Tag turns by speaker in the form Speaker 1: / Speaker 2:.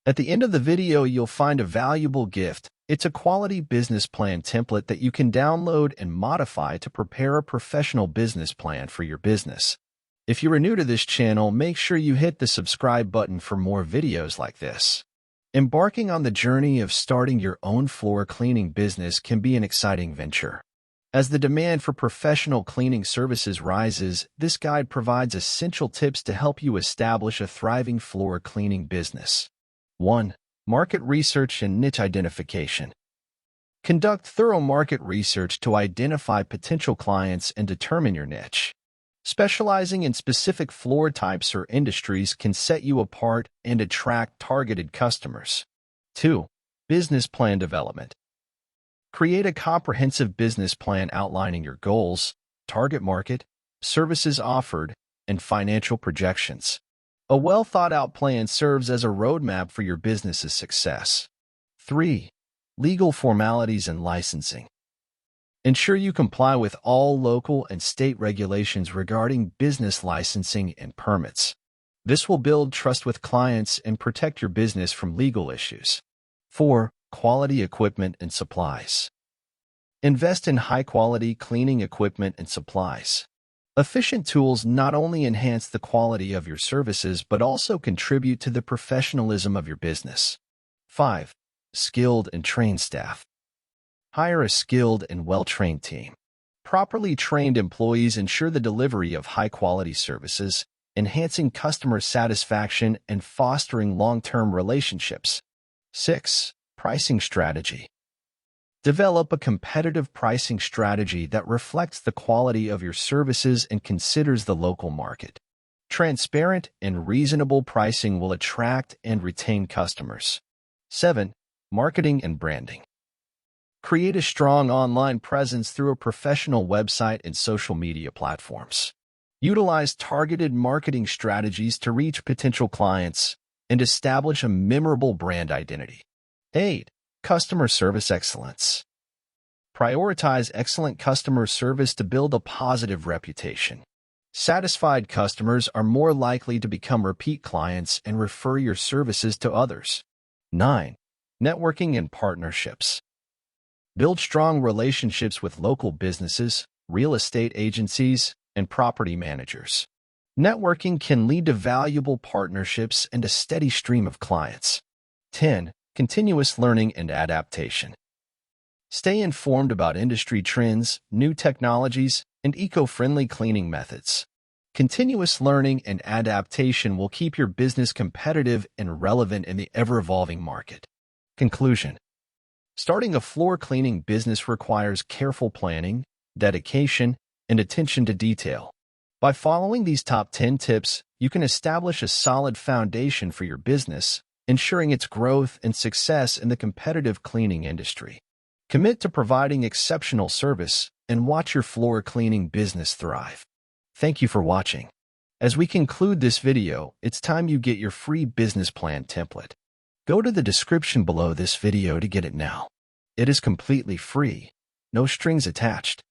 Speaker 1: At the end of the video, you'll find a valuable gift. It's a quality business plan template that you can download and modify to prepare a professional business plan for your business. If you are new to this channel, make sure you hit the subscribe button for more videos like this. Embarking on the journey of starting your own floor cleaning business can be an exciting venture. As the demand for professional cleaning services rises, this guide provides essential tips to help you establish a thriving floor cleaning business. 1. Market research and niche identification. Conduct thorough market research to identify potential clients and determine your niche. Specializing in specific floor types or industries can set you apart and attract targeted customers. 2. Business plan development. Create a comprehensive business plan outlining your goals, target market, services offered, and financial projections. A well-thought-out plan serves as a roadmap for your business's success. 3. Legal formalities and licensing. Ensure you comply with all local and state regulations regarding business licensing and permits. This will build trust with clients and protect your business from legal issues. 4. Quality equipment and supplies. Invest in high-quality cleaning equipment and supplies. Efficient tools not only enhance the quality of your services but also contribute to the professionalism of your business. 5. Skilled and trained staff. Hire a skilled and well-trained team. Properly trained employees ensure the delivery of high-quality services, enhancing customer satisfaction and fostering long-term relationships. 6. Pricing strategy. Develop a competitive pricing strategy that reflects the quality of your services and considers the local market. Transparent and reasonable pricing will attract and retain customers. 7. Marketing and branding. Create a strong online presence through a professional website and social media platforms. Utilize targeted marketing strategies to reach potential clients and establish a memorable brand identity. 8. Customer service excellence. Prioritize excellent customer service to build a positive reputation. Satisfied customers are more likely to become repeat clients and refer your services to others. 9. Networking and partnerships. Build strong relationships with local businesses, real estate agencies, and property managers. Networking can lead to valuable partnerships and a steady stream of clients. 10. Continuous learning and adaptation. Stay informed about industry trends, new technologies, and eco-friendly cleaning methods. Continuous learning and adaptation will keep your business competitive and relevant in the ever-evolving market. Conclusion. Starting a floor cleaning business requires careful planning, dedication, and attention to detail. By following these top 10 tips, you can establish a solid foundation for your business, ensuring its growth and success in the competitive cleaning industry. Commit to providing exceptional service and watch your floor cleaning business thrive. Thank you for watching. As we conclude this video, it's time you get your free business plan template. Go to the description below this video to get it now. It is completely free, no strings attached.